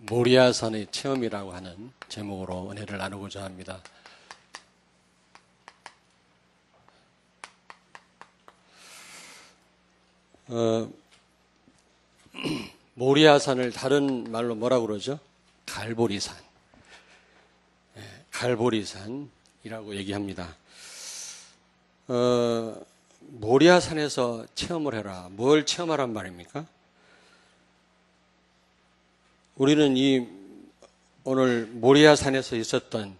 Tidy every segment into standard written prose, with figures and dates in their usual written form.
모리아산의 체험이라고 하는 제목으로 은혜를 나누고자 합니다. 모리아산을 다른 말로 뭐라고 그러죠? 갈보리산. 갈보리산이라고 얘기합니다. 모리아산에서 체험을 해라. 뭘 체험하란 말입니까? 우리는 오늘 모리아산에서 있었던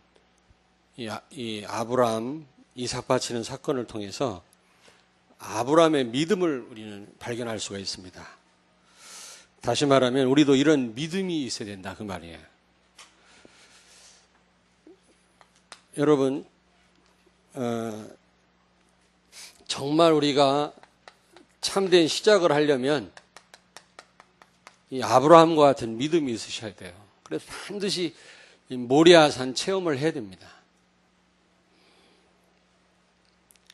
이 아브라함, 이삭 바치는 사건을 통해서 아브라함의 믿음을 우리는 발견할 수가 있습니다. 다시 말하면 우리도 이런 믿음이 있어야 된다 그 말이에요. 여러분, 정말 우리가 참된 시작을 하려면 이 아브라함과 같은 믿음이 있으셔야 돼요. 그래서 반드시 모리아산 체험을 해야 됩니다.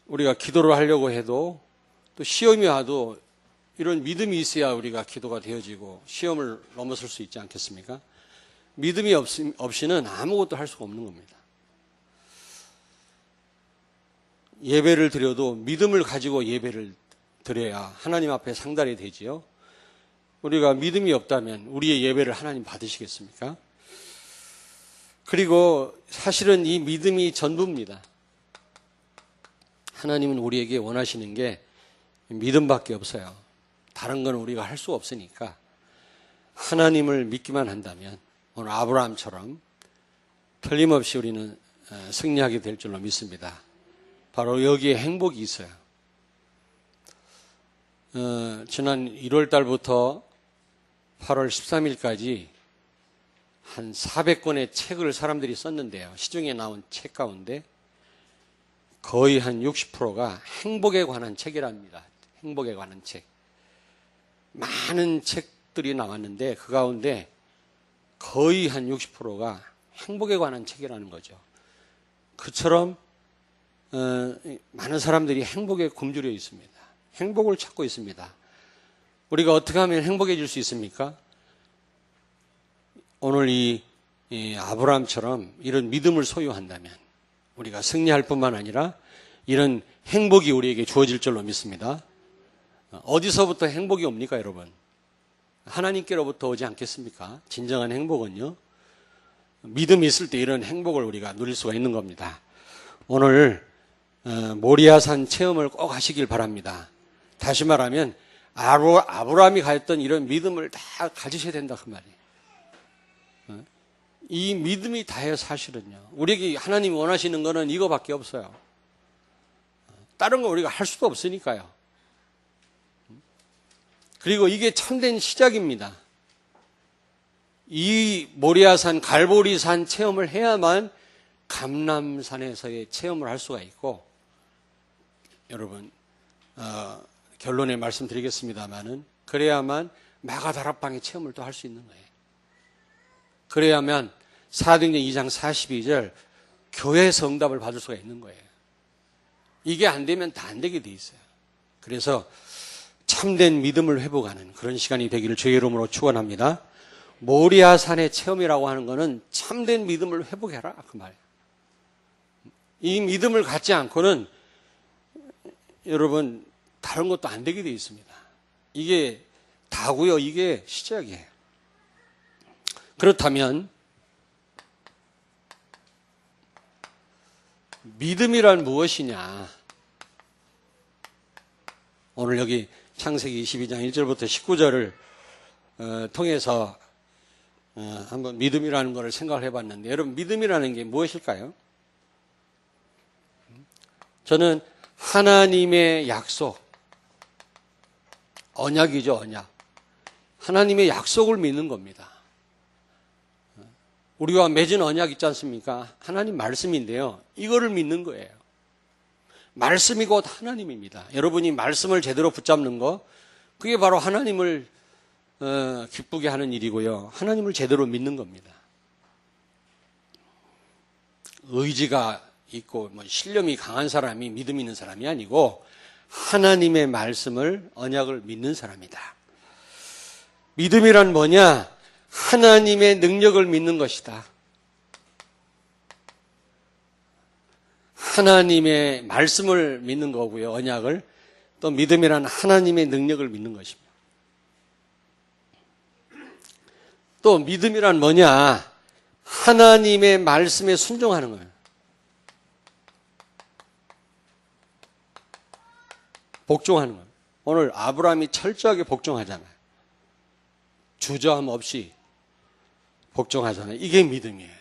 우리가 기도를 하려고 해도 또 시험이 와도 이런 믿음이 있어야 우리가 기도가 되어지고 시험을 넘어설 수 있지 않겠습니까? 믿음이 없이는 아무것도 할 수가 없는 겁니다. 예배를 드려도 믿음을 가지고 예배를 드려야 하나님 앞에 상달이 되지요. 우리가 믿음이 없다면 우리의 예배를 하나님 받으시겠습니까? 그리고 사실은 이 믿음이 전부입니다. 하나님은 우리에게 원하시는 게 믿음밖에 없어요. 다른 건 우리가 할 수 없으니까 하나님을 믿기만 한다면 오늘 아브라함처럼 틀림없이 우리는 승리하게 될 줄로 믿습니다. 바로 여기에 행복이 있어요. 지난 1월 달부터 8월 13일까지 한 400권의 책을 사람들이 썼는데요. 시중에 나온 책 가운데 거의 한 60%가 행복에 관한 책이랍니다. 행복에 관한 책. 많은 책들이 나왔는데 그 가운데 거의 한 60%가 행복에 관한 책이라는 거죠. 그처럼 많은 사람들이 행복에 굶주려 있습니다. 행복을 찾고 있습니다. 우리가 어떻게 하면 행복해질 수 있습니까? 오늘 이 아브라함처럼 이런 믿음을 소유한다면 우리가 승리할 뿐만 아니라 이런 행복이 우리에게 주어질 줄로 믿습니다. 어디서부터 행복이 옵니까, 여러분? 하나님께로부터 오지 않겠습니까? 진정한 행복은요. 믿음이 있을 때 이런 행복을 우리가 누릴 수가 있는 겁니다. 오늘 모리아산 체험을 꼭 하시길 바랍니다. 다시 말하면 아브라함이 가졌던 이런 믿음을 다 가지셔야 된다 그 말이에요. 이 믿음이 다예요. 사실은요. 우리에게 하나님이 원하시는 거는 이거밖에 없어요. 다른 거 우리가 할 수도 없으니까요. 그리고 이게 참된 시작입니다. 이 모리아산, 갈보리산 체험을 해야만 감람산에서의 체험을 할 수가 있고, 여러분 결론에 말씀드리겠습니다만은 그래야만 마가다락방의 체험을 또 할 수 있는 거예요. 그래야만 사도행전 2장 42절 교회에서 응답을 받을 수가 있는 거예요. 이게 안 되면 다 안 되게 돼 있어요. 그래서 참된 믿음을 회복하는 그런 시간이 되기를 주의 이름으로 축원합니다. 모리아산의 체험이라고 하는 것은 참된 믿음을 회복해라 그 말이에요. 이 믿음을 갖지 않고는 여러분 다른 것도 안 되게 돼 있습니다. 이게 다고요. 이게 시작이에요. 그렇다면 믿음이란 무엇이냐? 오늘 여기 창세기 22장 1절부터 19절을 통해서 한번 믿음이라는 것을 생각을 해봤는데, 여러분 믿음이라는 게 무엇일까요? 저는 하나님의 약속, 언약이죠, 언약. 하나님의 약속을 믿는 겁니다. 우리와 맺은 언약 있지 않습니까? 하나님 말씀인데요. 이거를 믿는 거예요. 말씀이 곧 하나님입니다. 여러분이 말씀을 제대로 붙잡는 거, 그게 바로 하나님을 기쁘게 하는 일이고요. 하나님을 제대로 믿는 겁니다. 의지가 있고 신념이 강한 사람이 믿음 있는 사람이 아니고 하나님의 말씀을, 언약을 믿는 사람이다. 믿음이란 뭐냐? 하나님의 능력을 믿는 것이다. 하나님의 말씀을 믿는 거고요. 언약을. 또 믿음이란 하나님의 능력을 믿는 것입니다. 또 믿음이란 뭐냐? 하나님의 말씀에 순종하는 거예요. 복종하는 거예요. 오늘 아브라함이 철저하게 복종하잖아요. 주저함 없이 복종하잖아요. 이게 믿음이에요.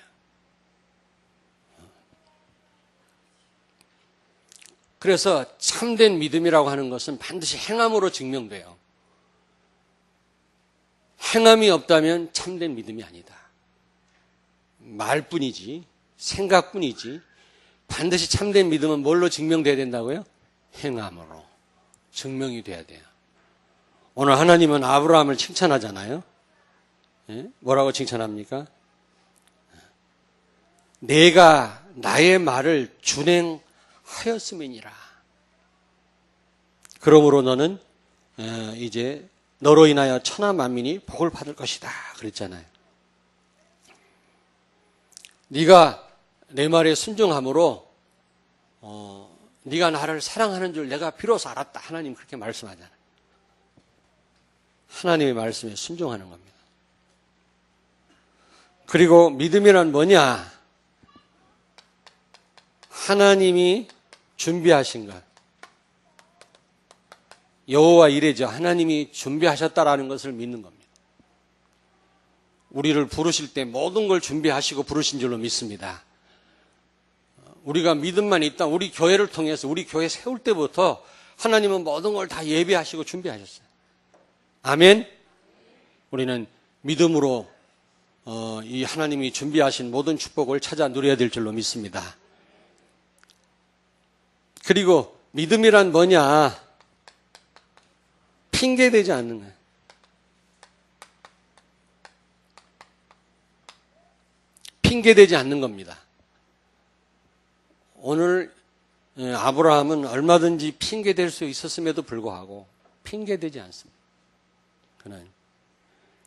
그래서 참된 믿음이라고 하는 것은 반드시 행함으로 증명돼요. 행함이 없다면 참된 믿음이 아니다. 말뿐이지, 생각뿐이지, 반드시 참된 믿음은 뭘로 증명돼야 된다고요? 행함으로 증명이 돼야 돼요. 오늘 하나님은 아브라함을 칭찬하잖아요. 예? 뭐라고 칭찬합니까? 내가 나의 말을 준행하였음이니라. 그러므로 너는 이제 너로 인하여 천하 만민이 복을 받을 것이다. 그랬잖아요. 네가 내 말에 순종함으로 네가 나를 사랑하는 줄 내가 비로소 알았다. 하나님 그렇게 말씀하잖아요. 하나님의 말씀에 순종하는 겁니다. 그리고 믿음이란 뭐냐? 하나님이 준비하신 것. 여호와 이레죠. 하나님이 준비하셨다라는 것을 믿는 겁니다. 우리를 부르실 때 모든 걸 준비하시고 부르신 줄로 믿습니다. 우리가 믿음만 있다. 우리 교회를 통해서 우리 교회 세울 때부터 하나님은 모든 걸 다 예비하시고 준비하셨어요. 아멘. 우리는 믿음으로 이 하나님이 준비하신 모든 축복을 찾아 누려야 될 줄로 믿습니다. 그리고 믿음이란 뭐냐? 핑계대지 않는 거예요. 핑계대지 않는 겁니다. 오늘 아브라함은 얼마든지 핑계댈 수 있었음에도 불구하고 핑계대지 않습니다. 그는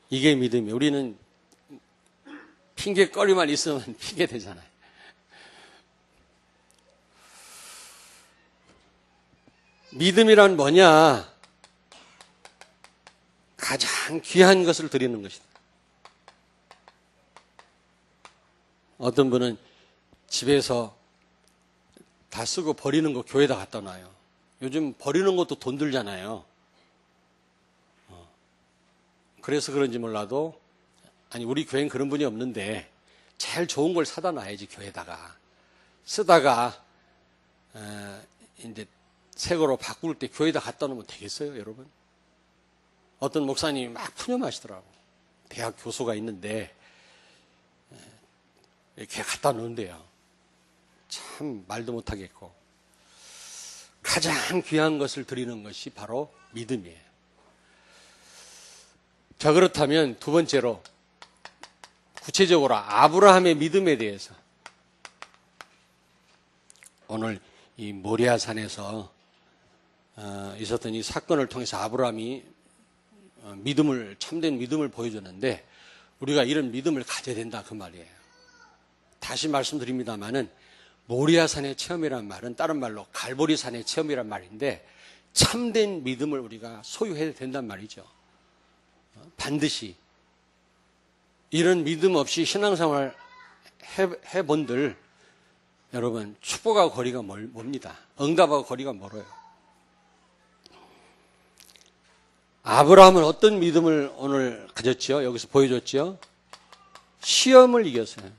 이게 믿음이에요. 우리는 핑계거리만 있으면 핑계대잖아요. 믿음이란 뭐냐? 가장 귀한 것을 드리는 것이다. 어떤 분은 집에서 다 쓰고 버리는 거 교회에다 갖다 놔요. 요즘 버리는 것도 돈 들잖아요. 그래서 그런지 몰라도, 아니, 우리 교회는 그런 분이 없는데, 제일 좋은 걸 사다 놔야지, 교회에다가. 쓰다가, 이제, 새 거로 바꿀 때 교회에다 갖다 놓으면 되겠어요, 여러분? 어떤 목사님이 막 푸념하시더라고. 대학 교수가 있는데, 이렇게 갖다 놓은대요. 참, 말도 못하겠고. 가장 귀한 것을 드리는 것이 바로 믿음이에요. 자, 그렇다면 두 번째로 구체적으로 아브라함의 믿음에 대해서 오늘 이 모리아산에서 있었던 이 사건을 통해서 아브라함이 믿음을, 참된 믿음을 보여줬는데 우리가 이런 믿음을 가져야 된다 그 말이에요. 다시 말씀드립니다마는 모리아산의 체험이란 말은 다른 말로 갈보리산의 체험이란 말인데 참된 믿음을 우리가 소유해야 된단 말이죠. 반드시 이런 믿음 없이 신앙생활 해본들 여러분 축복하고 거리가 멉니다. 응답하고 거리가 멀어요. 아브라함은 어떤 믿음을 오늘 가졌죠? 여기서 보여줬죠? 시험을 이겼어요.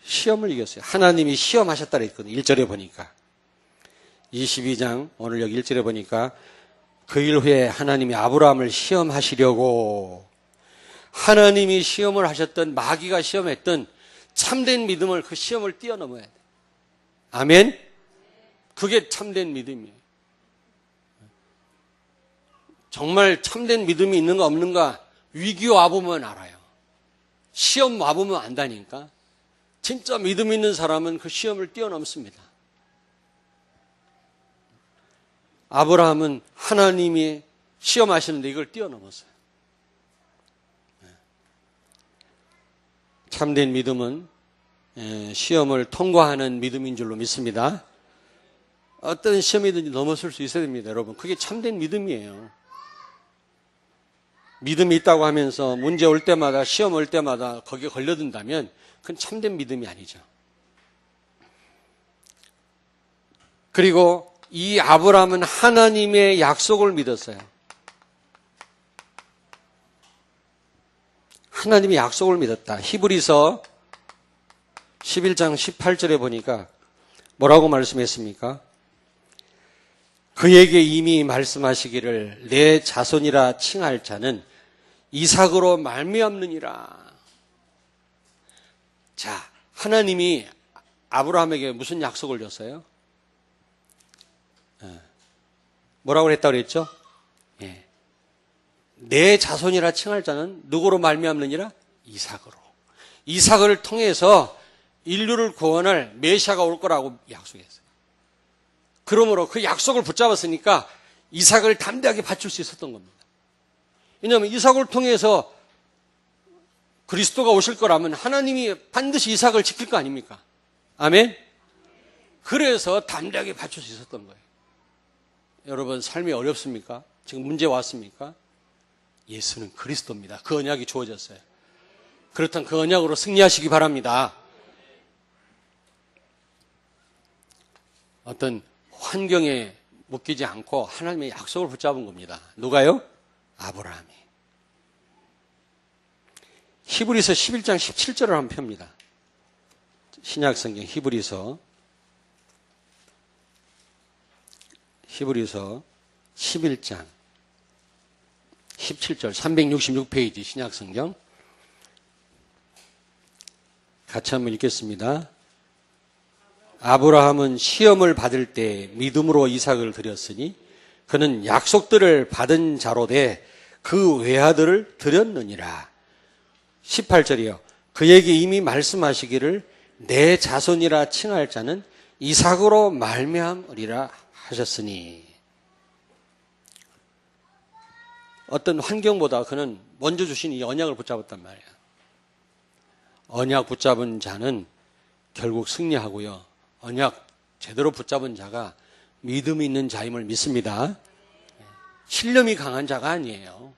시험을 이겼어요. 하나님이 시험하셨다 그랬거든요. 1절에 보니까 22장 오늘 여기 1절에 보니까 그 일 후에 하나님이 아브라함을 시험하시려고 하나님이 시험을 하셨던 마귀가 시험했던 참된 믿음을 그 시험을 뛰어넘어야 돼. 아멘? 그게 참된 믿음이에요. 정말 참된 믿음이 있는가 없는가 위기 와보면 알아요. 시험 와보면 안다니까. 진짜 믿음 있는 사람은 그 시험을 뛰어넘습니다. 아브라함은 하나님이 시험하시는데 이걸 뛰어넘었어요. 참된 믿음은 시험을 통과하는 믿음인 줄로 믿습니다. 어떤 시험이든지 넘어설 수 있어야 됩니다, 여러분. 그게 참된 믿음이에요. 믿음이 있다고 하면서 문제 올 때마다, 시험 올 때마다 거기에 걸려든다면 그건 참된 믿음이 아니죠. 그리고 이 아브라함은 하나님의 약속을 믿었어요. 하나님의 약속을 믿었다. 히브리서 11장 18절에 보니까 뭐라고 말씀했습니까? 그에게 이미 말씀하시기를 내 자손이라 칭할 자는 이삭으로 말미암느니라. 자, 하나님이 아브라함에게 무슨 약속을 줬어요? 뭐라고 했다고 그랬죠? 내 자손이라 칭할 자는 누구로 말미암느니라? 이삭으로. 이삭을 통해서 인류를 구원할 메시아가 올 거라고 약속했어요. 그러므로 그 약속을 붙잡았으니까 이삭을 담대하게 바칠 수 있었던 겁니다. 왜냐하면 이삭을 통해서 그리스도가 오실 거라면 하나님이 반드시 이삭을 지킬 거 아닙니까? 아멘? 그래서 담대하게 바칠 수 있었던 거예요. 여러분, 삶이 어렵습니까? 지금 문제 왔습니까? 예수는 그리스도입니다. 그 언약이 주어졌어요. 그렇다면 그 언약으로 승리하시기 바랍니다. 어떤 환경에 묶이지 않고 하나님의 약속을 붙잡은 겁니다. 누가요? 아브라함이. 히브리서 11장 17절을 한번 펴니다. 신약성경 히브리서 11장 17절 366페이지 신약성경 같이 한번 읽겠습니다. 아브라함은 시험을 받을 때 믿음으로 이삭을 드렸으니 그는 약속들을 받은 자로 돼 그 외아들을 드렸느니라. 18절이요. 그에게 이미 말씀하시기를 내 자손이라 칭할 자는 이삭으로 말미암으리라 하셨으니. 어떤 환경보다 그는 먼저 주신 이 언약을 붙잡았단 말이에요. 언약 붙잡은 자는 결국 승리하고요. 언약 제대로 붙잡은 자가 믿음이 있는 자임을 믿습니다. 신념이 강한 자가 아니에요.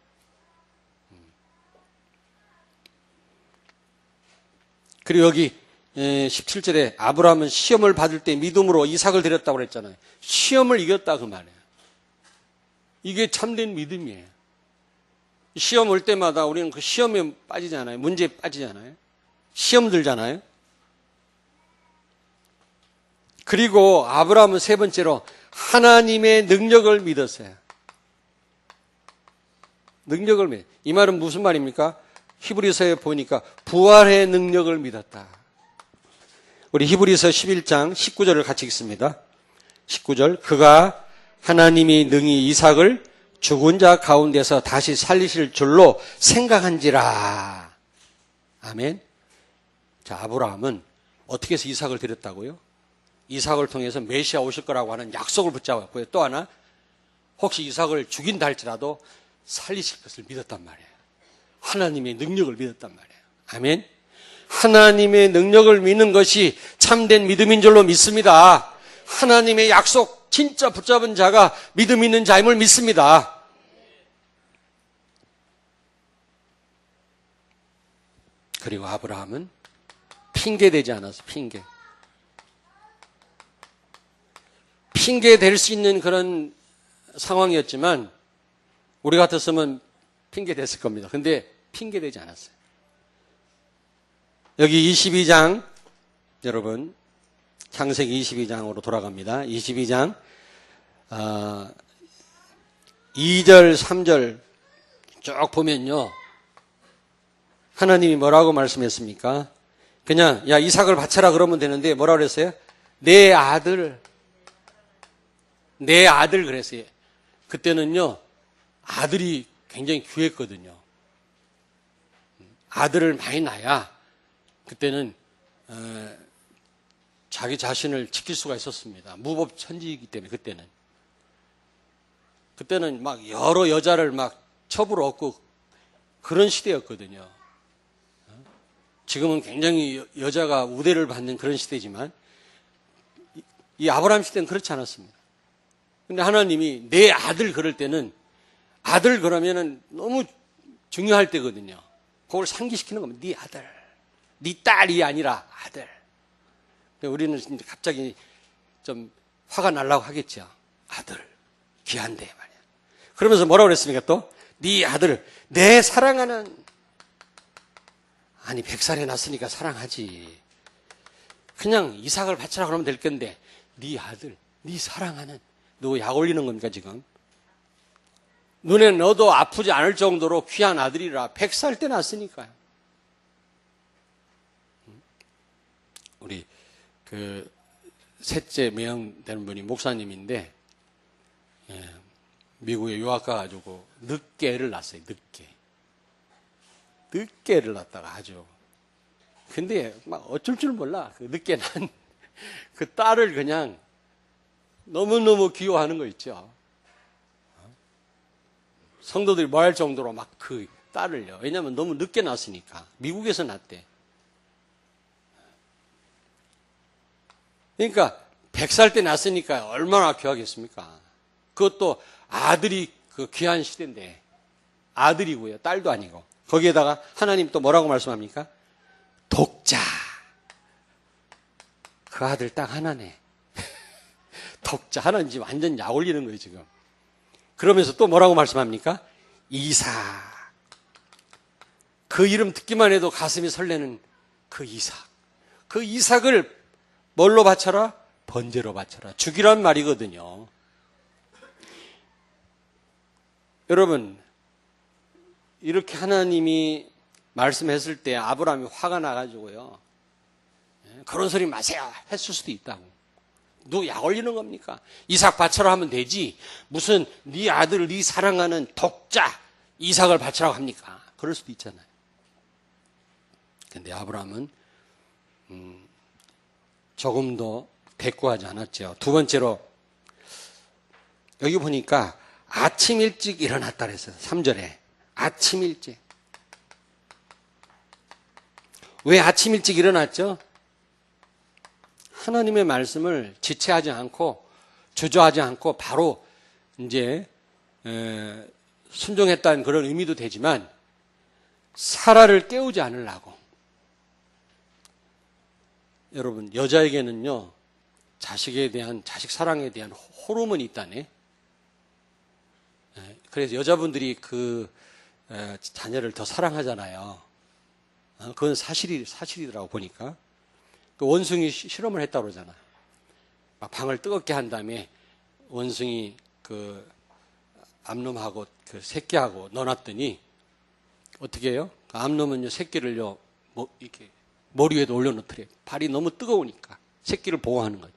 그리고 여기 17절에 아브라함은 시험을 받을 때 믿음으로 이삭을 드렸다고 그랬잖아요. 시험을 이겼다 그 말이에요. 이게 참된 믿음이에요. 시험 올 때마다 우리는 그 시험에 빠지잖아요. 문제에 빠지잖아요. 시험 들잖아요. 그리고 아브라함은 세 번째로 하나님의 능력을 믿었어요. 능력을 믿어요. 이 말은 무슨 말입니까? 히브리서에 보니까 부활의 능력을 믿었다. 우리 히브리서 11장 19절을 같이 읽습니다. 19절 그가 하나님이 능히 이삭을 죽은 자 가운데서 다시 살리실 줄로 생각한지라. 아멘. 자, 아브라함은 어떻게 해서 이삭을 드렸다고요? 이삭을 통해서 메시아 오실 거라고 하는 약속을 붙잡았고요. 또 하나, 혹시 이삭을 죽인다 할지라도 살리실 것을 믿었단 말이에요. 하나님의 능력을 믿었단 말이에요. 아멘. 하나님의 능력을 믿는 것이 참된 믿음인 줄로 믿습니다. 하나님의 약속 진짜 붙잡은 자가 믿음 있는 자임을 믿습니다. 그리고 아브라함은 핑계대지 않았어. 핑계 댈 수 있는 그런 상황이었지만 우리 같았으면 핑계 댔을 겁니다. 근데 핑계 대지 않았어요. 여기 22장 여러분 창세기 22장으로 돌아갑니다. 22장 2절 3절 쭉 보면요. 하나님이 뭐라고 말씀했습니까? 그냥 야 이삭을 바쳐라 그러면 되는데 뭐라고 그랬어요? 내 아들 그랬어요. 그때는요. 아들이 굉장히 귀했거든요. 아들을 많이 낳아야 그때는 자기 자신을 지킬 수가 있었습니다. 무법천지이기 때문에 그때는 막 여러 여자를 막 첩으로 얻고 그런 시대였거든요. 지금은 굉장히 여자가 우대를 받는 그런 시대지만 이 아브라함 시대는 그렇지 않았습니다. 근데 하나님이 내 아들 그럴 때는 아들 그러면은 너무 중요할 때거든요. 그걸 상기시키는 겁니다. 네 아들. 네 딸이 아니라 아들. 우리는 이제 갑자기 좀 화가 날라고 하겠죠. 아들. 귀한데 말이야. 그러면서 뭐라고 그랬습니까 또? 네 아들. 내 사랑하는. 아니 100살에 났으니까 사랑하지. 그냥 이삭을 바치라 그러면 될 건데 네 아들. 네 사랑하는. 너 약 올리는 겁니까 지금? 눈에 넣어도 아프지 않을 정도로 귀한 아들이라 100살 때 났으니까요. 우리 그 셋째 매형되는 분이 목사님인데 미국에 유학 가가지고 늦게 애를 낳았어요. 늦게 애를 낳았다가 아주. 근데 막 어쩔 줄 몰라. 그 늦게 난 그 딸을 그냥 너무너무 귀여워하는 거 있죠. 성도들이 뭐 할 정도로 막 그 딸을요. 왜냐하면 너무 늦게 낳았으니까. 미국에서 낳았대. 그러니까 100살 때 낳았으니까 얼마나 귀하겠습니까? 그것도 아들이 그 귀한 시대인데 아들이고요. 딸도 아니고. 거기에다가 하나님 또 뭐라고 말씀합니까? 독자. 그 아들 딱 하나네. 독자. 하나님 지금 완전 약 올리는 거예요 지금. 그러면서 또 뭐라고 말씀합니까? 이삭. 그 이름 듣기만 해도 가슴이 설레는 그 이삭. 그 이삭을 뭘로 바쳐라? 번제로 바쳐라. 죽이란 말이거든요. 여러분, 이렇게 하나님이 말씀했을 때 아브라함이 화가 나가지고요. 그런 소리 마세요. 했을 수도 있다고. 너 약 올리는 겁니까? 이삭 바쳐라 하면 되지. 무슨 네 아들, 네 사랑하는 독자 이삭을 바치라고 합니까? 그럴 수도 있잖아요. 근데 아브라함은 조금도 대꾸하지 않았죠. 두 번째로 여기 보니까 아침 일찍 일어났다 그랬어요. 3절에 아침 일찍. 왜 아침 일찍 일어났죠? 하나님의 말씀을 지체하지 않고 주저하지 않고 바로 이제 순종했다는 그런 의미도 되지만 사라를 깨우지 않으려고. 여러분 여자에게는요 자식에 대한 자식 사랑에 대한 호르몬이 있다네. 그래서 여자분들이 그 자녀를 더 사랑하잖아요. 그건 사실이더라고 보니까. 그 원숭이 실험을 했다고 그러잖아. 막 방을 뜨겁게 한 다음에 원숭이 그 암놈하고 그 새끼하고 넣어놨더니 어떻게 해요? 그 암놈은요 새끼를요 이렇게 머리 위에도 올려놓더래요. 발이 너무 뜨거우니까 새끼를 보호하는 거예요.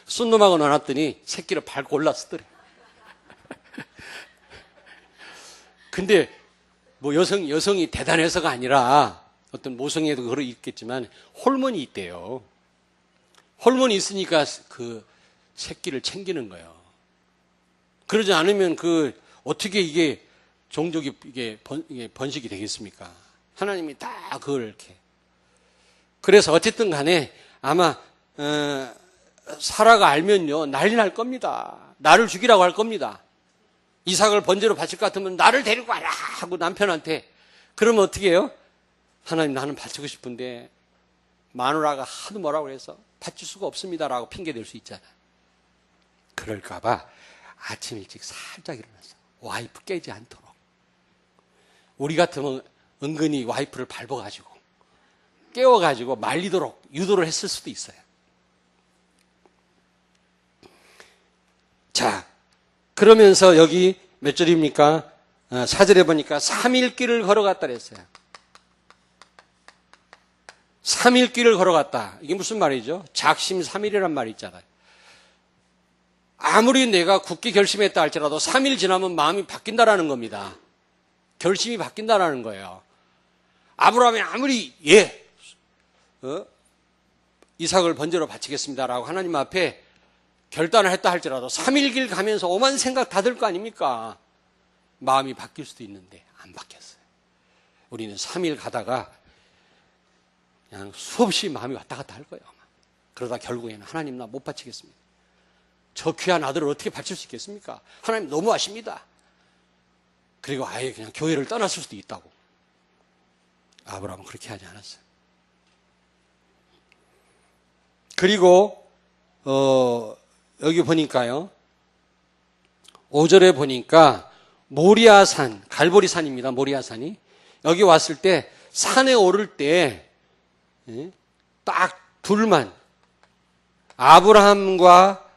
순놈하고 넣어놨더니 새끼를 밟고 올라서더래요. 근데 뭐 여성이 대단해서가 아니라 어떤 모성애도 그러 있겠지만 호르몬이 있대요. 호르몬이 있으니까 그 새끼를 챙기는 거예요. 그러지 않으면 그 어떻게 이게 종족이 이게 번식이 되겠습니까? 하나님이 다 그걸 이렇게. 그래서 어쨌든 간에 아마 사라가 알면요 난리 날 겁니다. 나를 죽이라고 할 겁니다. 이삭을 번제로 바칠 것 같으면 나를 데리고 와라 하고 남편한테. 그러면 어떻게 해요? 하나님 나는 바치고 싶은데 마누라가 하도 뭐라고 해서 바칠 수가 없습니다라고 핑계 댈 수 있잖아요. 그럴까 봐 아침 일찍 살짝 일어났어. 와이프 깨지 않도록. 우리 같으면 은근히 와이프를 밟아가지고 깨워가지고 말리도록 유도를 했을 수도 있어요. 자, 그러면서 여기 몇 절입니까? 4절에 보니까 3일 길을 걸어갔다 그랬어요. 3일 길을 걸어갔다. 이게 무슨 말이죠? 작심 3일이란 말이 있잖아요. 아무리 내가 굳게 결심했다 할지라도 3일 지나면 마음이 바뀐다라는 겁니다. 결심이 바뀐다라는 거예요. 아브라함이 아무리 이삭을 번제로 바치겠습니다라고 하나님 앞에 결단을 했다 할지라도 3일 길 가면서 오만 생각 다 들 거 아닙니까? 마음이 바뀔 수도 있는데 안 바뀌었어요. 우리는 3일 가다가 그냥 수없이 마음이 왔다 갔다 할 거예요. 아마. 그러다 결국에는 하나님 나 못 바치겠습니다. 저 귀한 아들을 어떻게 바칠 수 있겠습니까? 하나님 너무 아십니다. 그리고 아예 그냥 교회를 떠났을 수도 있다고. 아브라함은 그렇게 하지 않았어요. 그리고 여기 보니까요. 5절에 보니까 모리아산, 갈보리산입니다. 모리아산이. 여기 왔을 때 산에 오를 때 딱 둘만 아브라함과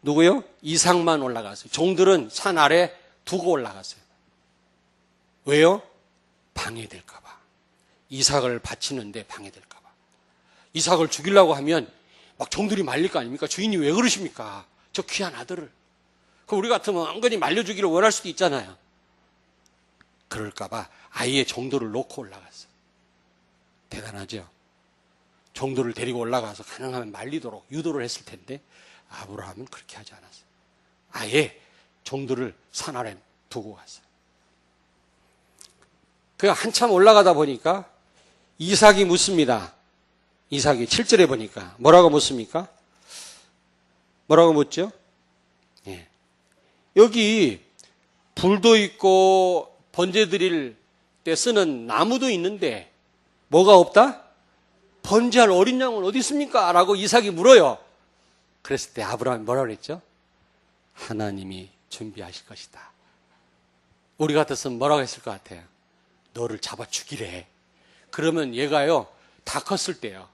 누구요? 이삭만 올라갔어요. 종들은 산 아래 두고 올라갔어요. 왜요? 방해될까 봐. 이삭을 바치는데 방해될까 봐. 이삭을 죽이려고 하면 막 종들이 말릴 거 아닙니까? 주인이 왜 그러십니까? 저 귀한 아들을. 그럼 우리 같으면 은근히 말려주기를 원할 수도 있잖아요. 그럴까 봐 아예 종들을 놓고 올라갔어요. 대단하죠? 종들을 데리고 올라가서 가능하면 말리도록 유도를 했을 텐데 아브라함은 그렇게 하지 않았어요. 아예 종들을 산 아래 두고 갔어요. 그 한참 올라가다 보니까 이삭이 묻습니다. 이삭이 7절에 보니까 뭐라고 묻습니까? 뭐라고 묻죠? 예. 여기 불도 있고 번제 드릴 때 쓰는 나무도 있는데 뭐가 없다? 번제할 어린 양은 어디 있습니까? 라고 이삭이 물어요. 그랬을 때 아브라함이 뭐라고 그랬죠? 하나님이 준비하실 것이다. 우리 같았으면 뭐라고 했을 것 같아요? 너를 잡아 죽이래. 그러면 얘가요 다 컸을 때요.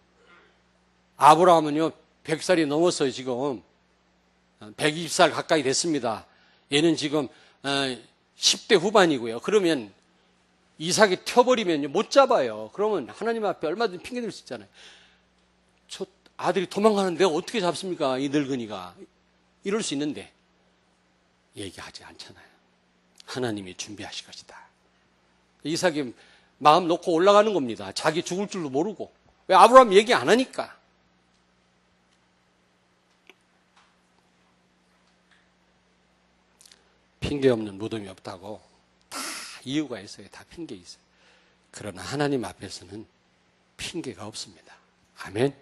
아브라함은요 100살이 넘었어요. 지금 120살 가까이 됐습니다. 얘는 지금 10대 후반이고요. 그러면 이삭이 튀어버리면 못 잡아요. 그러면 하나님 앞에 얼마든지 핑계댈 수 있잖아요. 저 아들이 도망가는데 어떻게 잡습니까? 이 늙은이가. 이럴 수 있는데 얘기하지 않잖아요. 하나님이 준비하실 것이다. 이삭이 마음 놓고 올라가는 겁니다. 자기 죽을 줄도 모르고. 왜 아브라함 얘기 안 하니까. 핑계 없는 무덤이 없다고 다 이유가 있어요. 다 핑계 있어요. 그러나 하나님 앞에서는 핑계가 없습니다. 아멘.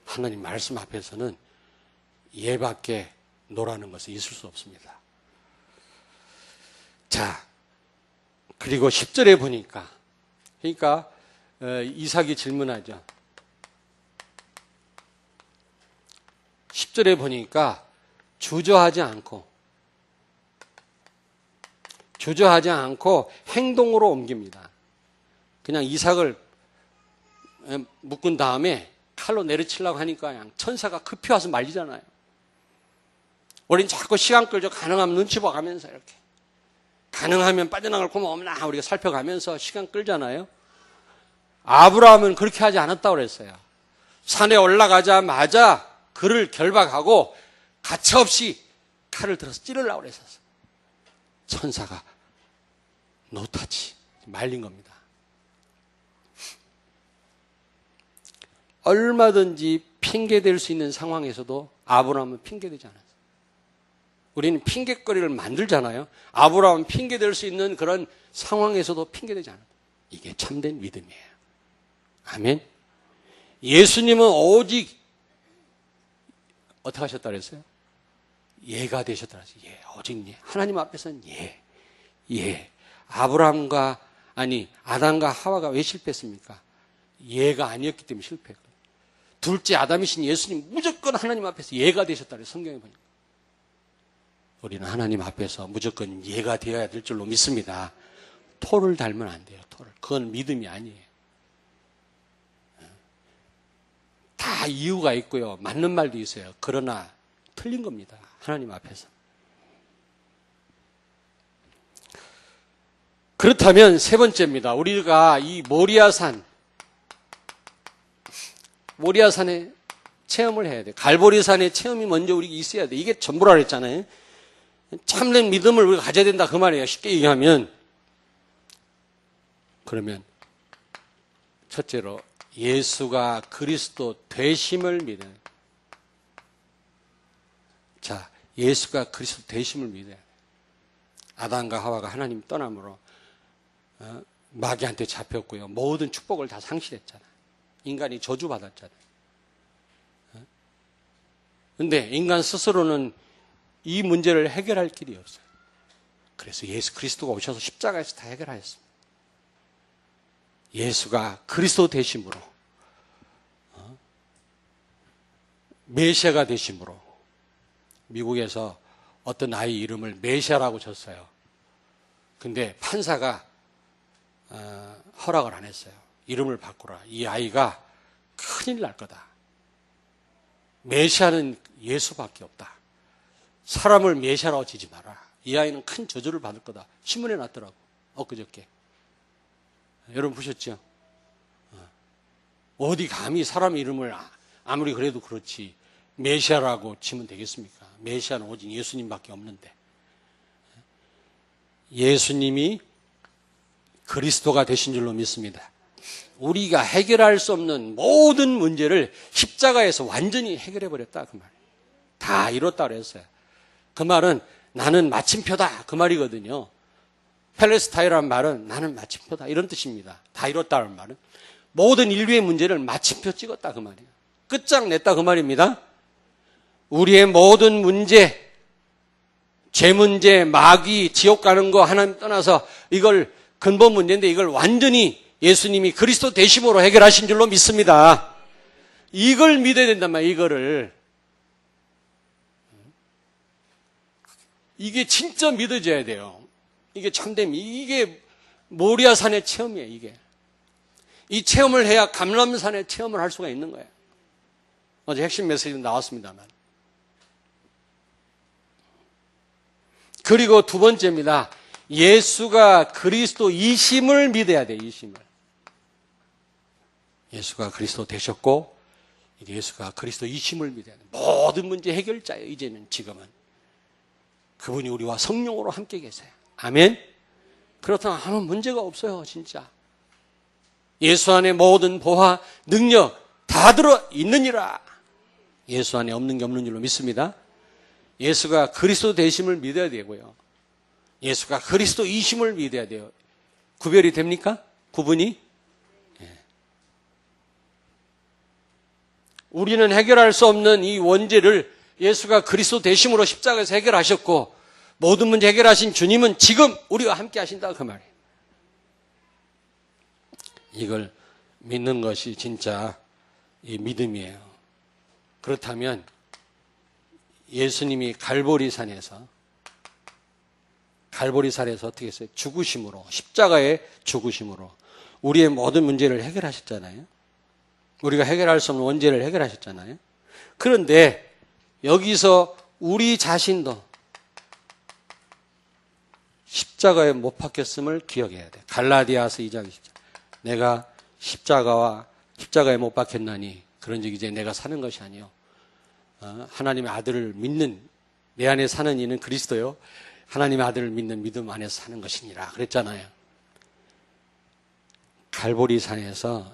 하나님 말씀 앞에서는 얘밖에 노라는 것은 있을 수 없습니다. 자, 그리고 10절에 보니까 그러니까 이삭이 질문하죠. 10절에 보니까 주저하지 않고 행동으로 옮깁니다. 그냥 이삭을 묶은 다음에 칼로 내리치려고 하니까 그냥 천사가 급히 와서 말리잖아요. 우린 자꾸 시간 끌죠. 가능하면 눈치 봐가면서 이렇게. 가능하면 빠져나갈 구멍 없나 우리가 살펴가면서 시간 끌잖아요. 아브라함은 그렇게 하지 않았다고 그랬어요. 산에 올라가자마자 그를 결박하고 가차없이 칼을 들어서 찌르려고 그랬었어요. 천사가 노타치 말린 겁니다. 얼마든지 핑계댈 수 있는 상황에서도 아브라함은 핑계대지 않았어요. 우리는 핑계거리를 만들잖아요. 아브라함은 핑계댈 수 있는 그런 상황에서도 핑계대지 않아요. 이게 참된 믿음이에요. 아멘. 예수님은 오직 어떻게 하셨다 그랬어요? 예가 되셨다 그랬어요. 예, 오직 예. 하나님 앞에서는 예. 아브라함과 아담과 하와가 왜 실패했습니까? 예가 아니었기 때문에 실패했거든요. 둘째 아담이신 예수님 무조건 하나님 앞에서 예가 되셨다 그래요. 성경에 보니까. 우리는 하나님 앞에서 무조건 예가 되어야 될 줄로 믿습니다. 토를 닮으면 안 돼요. 토를. 그건 믿음이 아니에요. 다 이유가 있고요. 맞는 말도 있어요. 그러나 틀린 겁니다. 하나님 앞에서. 그렇다면 세 번째입니다. 우리가 이 모리아산에 체험을 해야 돼요. 갈보리산의 체험이 먼저 우리가 있어야 돼요. 이게 전부라 그랬잖아요. 참된 믿음을 우리가 가져야 된다 그 말이에요. 쉽게 얘기하면. 그러면 첫째로 예수가 그리스도 되심을 믿어요. 자, 예수가 그리스도 되심을 믿어요. 아담과 하와가 하나님 떠남으로 마귀한테 잡혔고요. 모든 축복을 다 상실했잖아요. 인간이 저주받았잖아요. 근데 인간 스스로는 이 문제를 해결할 길이 없어요. 그래서 예수 그리스도가 오셔서 십자가에서 다 해결하였습니다. 예수가 그리스도 되심으로, 메시아가 되심으로, 미국에서 어떤 아이 이름을 메시아라고 줬어요. 근데 판사가 허락을 안 했어요. 이름을 바꾸라. 이 아이가 큰일 날 거다. 메시아는 예수밖에 없다. 사람을 메시아라고 지지 마라. 이 아이는 큰 저주를 받을 거다. 신문에 났더라고. 엊그저께. 여러분 보셨죠? 어디 감히 사람 이름을 아무리 그래도 그렇지 메시아라고 치면 되겠습니까? 메시아는 오직 예수님밖에 없는데. 예수님이 그리스도가 되신 줄로 믿습니다. 우리가 해결할 수 없는 모든 문제를 십자가에서 완전히 해결해 버렸다 그 말이에요. 다 이뤘다 그랬어요. 그 말은 나는 마침표다 그 말이거든요. 펠레스타이라는 말은 나는 마침표다 이런 뜻입니다. 다 이뤘다는 말은 모든 인류의 문제를 마침표 찍었다 그 말이에요. 끝장냈다 그 말입니다. 우리의 모든 문제, 죄 문제, 마귀, 지옥 가는 거 하나님 떠나서 이걸 근본 문제인데 이걸 완전히 예수님이 그리스도 되심으로 해결하신 줄로 믿습니다. 이걸 믿어야 된단 말이에요. 이거를. 이게 진짜 믿어져야 돼요. 이게 참됨. 이게 모리아산의 체험이에요. 이게. 이 체험을 해야 감람산의 체험을 할 수가 있는 거예요. 어제 핵심 메시지도 나왔습니다만. 그리고 두 번째입니다. 예수가 그리스도이심을 믿어야 돼요. 이심을. 예수가 그리스도 되셨고 예수가 그리스도이심을 믿어야 돼요. 모든 문제 해결자예요. 이제는 지금은. 그분이 우리와 성령으로 함께 계세요. 아멘. 그렇다면 아무 문제가 없어요. 진짜. 예수 안에 모든 보화, 능력 다 들어 있느니라. 예수 안에 없는 게 없는 줄로 믿습니다. 예수가 그리스도 되심을 믿어야 되고요. 예수가 그리스도이심을 믿어야 돼요. 구별이 됩니까? 구분이? 예. 우리는 해결할 수 없는 이 원죄를 예수가 그리스도 되심으로 십자가에서 해결하셨고 모든 문제 해결하신 주님은 지금 우리와 함께 하신다 그 말이에요. 이걸 믿는 것이 진짜 이 믿음이에요. 그렇다면 예수님이 갈보리산에서 어떻게 했어요? 죽으심으로, 십자가의 죽으심으로 우리의 모든 문제를 해결하셨잖아요. 우리가 해결할 수 없는 원죄를 해결하셨잖아요. 그런데 여기서 우리 자신도 십자가에 못 박혔음을 기억해야 돼요. 갈라디아서 2장 20절. 내가 십자가에 못 박혔나니 그런즉 이제 내가 사는 것이 아니요 하나님의 아들을 믿는 내 안에 사는 이는 그리스도요 하나님의 아들을 믿는 믿음 안에서 사는 것이니라 그랬잖아요. 갈보리산에서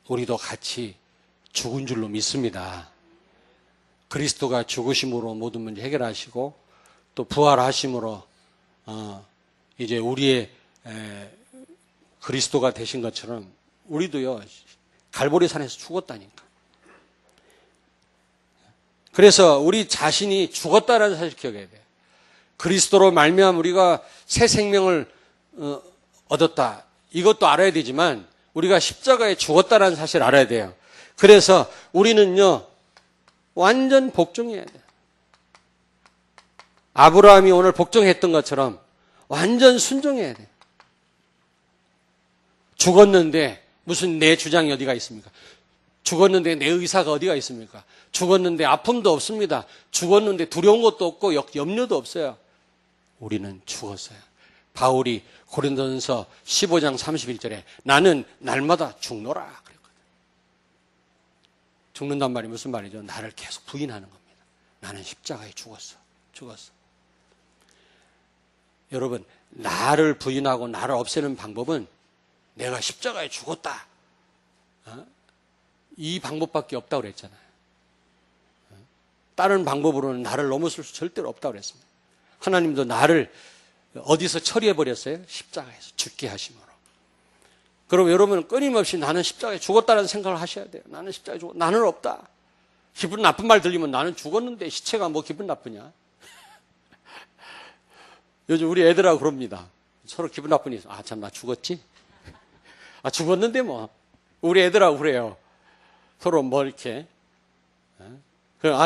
우리도 같이 죽은 줄로 믿습니다. 그리스도가 죽으심으로 모든 문제 해결하시고 또 부활하심으로 이제 우리의 그리스도가 되신 것처럼 우리도요 갈보리산에서 죽었다니까. 그래서 우리 자신이 죽었다라는 사실을 기억해야 돼요. 그리스도로 말미암아 우리가 새 생명을 얻었다. 이것도 알아야 되지만 우리가 십자가에 죽었다라는 사실을 알아야 돼요. 그래서 우리는요 완전 복종해야 돼요. 아브라함이 오늘 복종했던 것처럼 완전 순종해야 돼요. 죽었는데 무슨 내 주장이 어디가 있습니까? 죽었는데 내 의사가 어디가 있습니까? 죽었는데 아픔도 없습니다. 죽었는데 두려운 것도 없고 염려도 없어요. 우리는 죽었어요. 바울이 고린도전서 15장 31절에 나는 날마다 죽노라 그랬거든요. 죽는단 말이 무슨 말이죠? 나를 계속 부인하는 겁니다. 나는 십자가에 죽었어. 여러분, 나를 부인하고 나를 없애는 방법은 내가 십자가에 죽었다. 이 방법밖에 없다고 그랬잖아요. 다른 방법으로는 나를 넘어설 수 절대로 없다고 그랬습니다. 하나님도 나를 어디서 처리해버렸어요? 십자가에서 죽게 하심으로. 그럼 여러분은 끊임없이 나는 십자가에 죽었다는 생각을 하셔야 돼요. 나는 십자가에 죽었다. 나는 없다. 기분 나쁜 말 들리면 나는 죽었는데 시체가 뭐 기분 나쁘냐. 요즘 우리 애들하고 그럽니다. 서로 기분 나쁘니, 참, 나 죽었지? 죽었는데 뭐. 우리 애들하고 그래요. 서로 뭐 이렇게.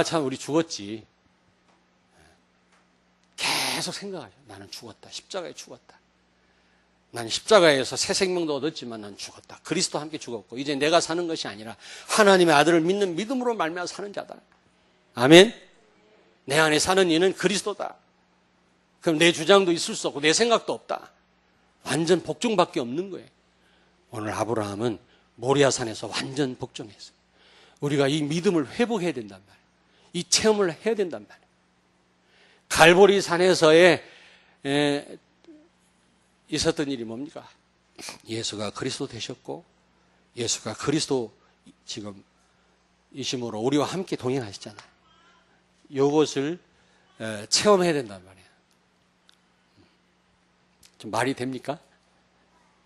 참, 우리 죽었지. 계속 생각하죠. 나는 죽었다. 십자가에 죽었다. 나는 십자가에서 새 생명도 얻었지만 난 죽었다. 그리스도와 함께 죽었고 이제 내가 사는 것이 아니라 하나님의 아들을 믿는 믿음으로 말미암아 사는 자다. 아멘. 내 안에 사는 이는 그리스도다. 그럼 내 주장도 있을 수 없고 내 생각도 없다. 완전 복종밖에 없는 거예요. 오늘 아브라함은 모리아산에서 완전 복종했어요. 우리가 이 믿음을 회복해야 된단 말이에요. 이 체험을 해야 된단 말이에요. 갈보리 산에서의 있었던 일이 뭡니까? 예수가 그리스도 되셨고 예수가 그리스도 지금 이심으로 우리와 함께 동행하시잖아요. 이것을 체험해야 된단 말이에요. 좀 말이 됩니까?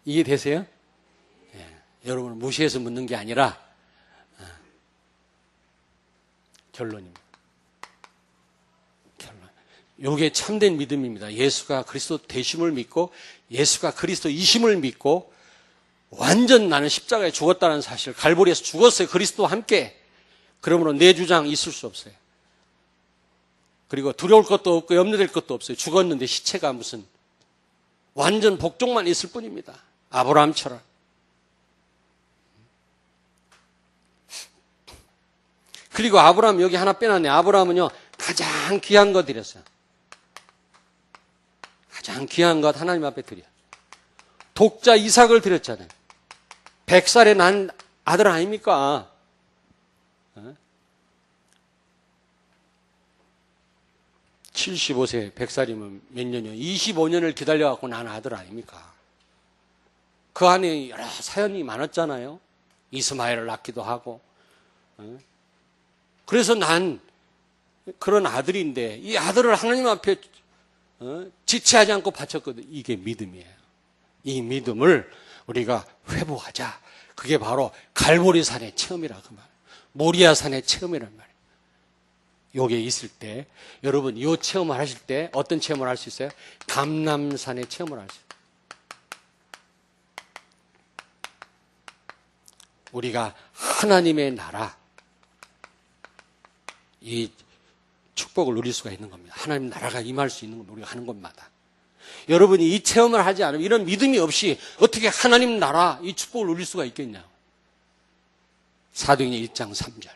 이해되세요? 여러분을 무시해서 묻는 게 아니라 결론입니다. 이게 참된 믿음입니다. 예수가 그리스도 되심을 믿고 예수가 그리스도이심을 믿고 완전 나는 십자가에 죽었다는 사실, 갈보리에서 죽었어요. 그리스도와 함께. 그러므로 내 주장 있을 수 없어요. 그리고 두려울 것도 없고 염려될 것도 없어요. 죽었는데 시체가 무슨 완전 복종만 있을 뿐입니다. 아브라함처럼. 그리고 아브라함 여기 하나 빼놨네. 아브라함은요 가장 귀한 거 드렸어요. 가장 귀한 것 하나님 앞에 드려. 독자 이삭을 드렸잖아요. 100살에 난 아들 아닙니까? 75세 100살이면 몇 년이요? 25년을 기다려갖고 난 아들 아닙니까? 그 안에 여러 사연이 많았잖아요. 이스마엘을 낳기도 하고. 그래서 난 그런 아들인데 이 아들을 하나님 앞에 지체하지 않고 바쳤거든. 이게 믿음이에요. 이 믿음을 우리가 회복하자. 그게 바로 갈보리산의 체험이라 그 말. 모리아산의 체험이란 말이에요. 요게 있을 때 여러분 이 체험을 하실 때 어떤 체험을 할 수 있어요? 감람산의 체험을 할 수 있어요. 우리가 하나님의 나라 이 축복을 누릴 수가 있는 겁니다. 하나님 나라가 임할 수 있는 건 우리가 하는 것마다. 여러분이 이 체험을 하지 않으면 이런 믿음이 없이 어떻게 하나님 나라 이 축복을 누릴 수가 있겠냐. 사도행전 1장 3절.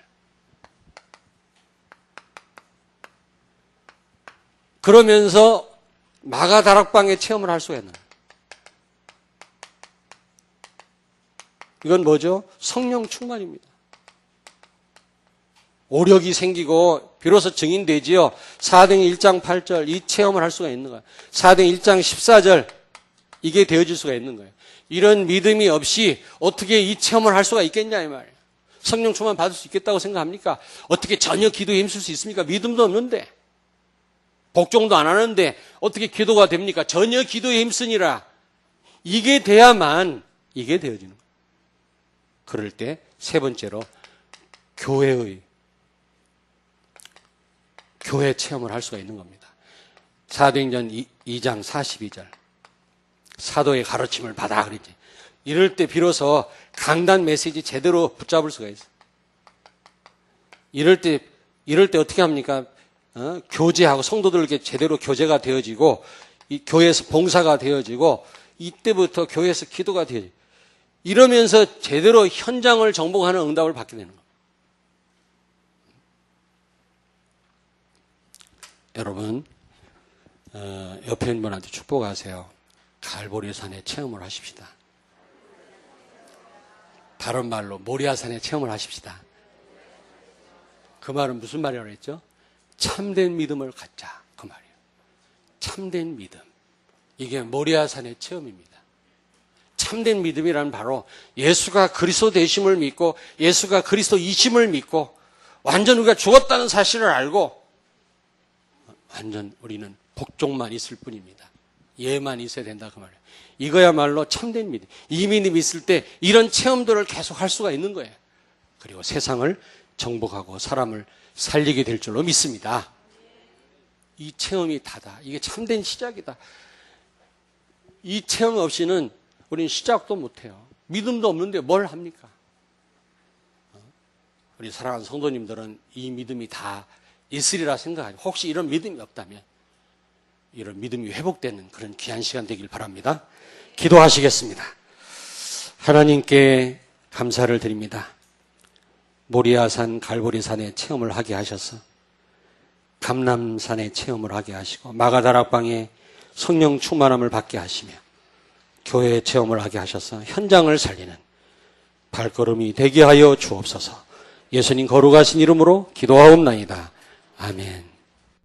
그러면서 마가다락방의 체험을 할 수가 있는 거예요. 이건 뭐죠? 성령 충만입니다. 오력이 생기고 비로소 증인되지요. 사도행전 1장 8절 이 체험을 할 수가 있는 거예요. 사도행전 1장 14절 이게 되어질 수가 있는 거예요. 이런 믿음이 없이 어떻게 이 체험을 할 수가 있겠냐 이 말이에요. 성령 충만 받을 수 있겠다고 생각합니까? 어떻게 전혀 기도에 힘쓸 수 있습니까? 믿음도 없는데 복종도 안 하는데 어떻게 기도가 됩니까? 전혀 기도에 힘쓰니라. 이게 돼야만 이게 되어지는 거예요. 그럴 때 세 번째로 교회 체험을 할 수가 있는 겁니다. 사도행전 2장 42절 사도의 가르침을 받아 그랬지. 이럴 때 비로소 강단 메시지 제대로 붙잡을 수가 있어요. 이럴 때 어떻게 합니까? 교제하고 성도들에게 제대로 교제가 되어지고 이 교회에서 봉사가 되어지고 이때부터 교회에서 기도가 되어지고 이러면서 제대로 현장을 정복하는 응답을 받게 되는 겁니다. 여러분 옆에 있는 분한테 축복하세요. 갈보리산에 체험을 하십시다. 다른 말로 모리아산에 체험을 하십시다. 그 말은 무슨 말이라고 했죠? 참된 믿음을 갖자 그 말이에요. 참된 믿음. 이게 모리아산의 체험입니다. 참된 믿음이란 바로 예수가 그리스도 되심을 믿고 예수가 그리스도이심을 믿고 완전 우리가 죽었다는 사실을 알고 완전 우리는 복종만 있을 뿐입니다. 예만 있어야 된다 그 말이에요. 이거야말로 참된 믿음. 이 믿음이 있을 때 이런 체험들을 계속 할 수가 있는 거예요. 그리고 세상을 정복하고 사람을 살리게 될 줄로 믿습니다. 이 체험이 다다. 이게 참된 시작이다. 이 체험 없이는 우리는 시작도 못해요. 믿음도 없는데 뭘 합니까? 우리 사랑하는 성도님들은 이 믿음이 다 있으리라 생각하죠. 혹시 이런 믿음이 없다면 이런 믿음이 회복되는 그런 귀한 시간 되길 바랍니다. 기도하시겠습니다. 하나님께 감사를 드립니다. 모리아산 갈보리산의 체험을 하게 하셔서 감람산의 체험을 하게 하시고 마가다락방에 성령 충만함을 받게 하시며 교회의 체험을 하게 하셔서 현장을 살리는 발걸음이 되게 하여 주옵소서. 예수님 거룩하신 이름으로 기도하옵나이다. 아멘.